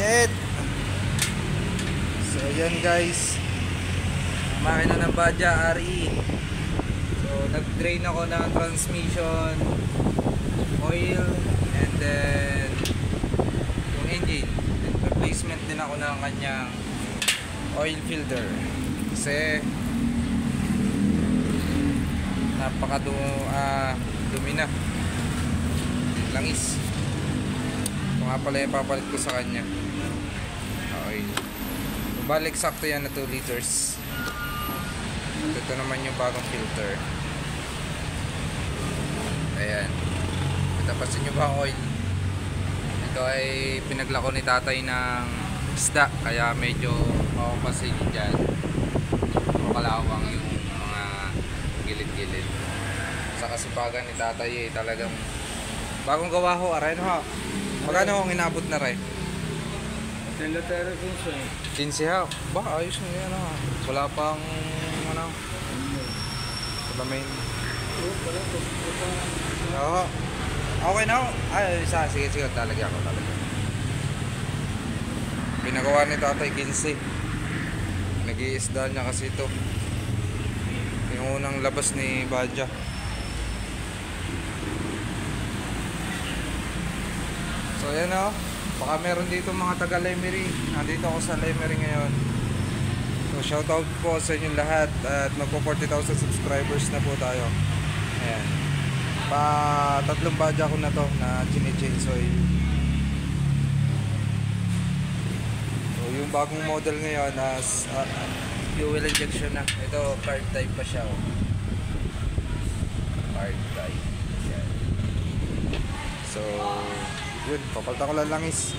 Init. So yan guys, makina ng Badja RE. So nag-drain ako ng transmission, oil, and then yung engine. Replacement din ako ng kanyang oil filter kasi dumi na, langis. Ito nga pala yung papalit ko sa kanya. Okay, balik sakto yan na 2 liters. Ito naman yung bagong filter. Ayan, tapasin nyo ba ang oil? Ito ay pinaglako ni tatay ng isda, kaya medyo mapapasin dyan, makalawang yung mga gilid-gilid. Sa kasipagan ni tatay eh, talagang bagong gawa ho, aray no ha. Magkano ang inabot na rin? 15 ha? Ba, ayos na yan ha. Wala pang ano, salamin. Oo. Okay na ho. Ay, sige, talagyan ko. Pinagawa ni tatay 15. Nag-iisda niya kasi ito. Yung unang labas ni Badja. So yan o, baka meron dito mga taga Lemery. Nandito ako sa Lemery ngayon. So shoutout po sa inyong lahat. At magpo 40,000 subscribers na po tayo. Ayan, pa 3 Badja ko na to na chine-chainsaw. So yung bagong model ngayon as fuel injection na. Ito card type pa siya oh. Card type. Ayan. So yun, papalitan ko lang langis.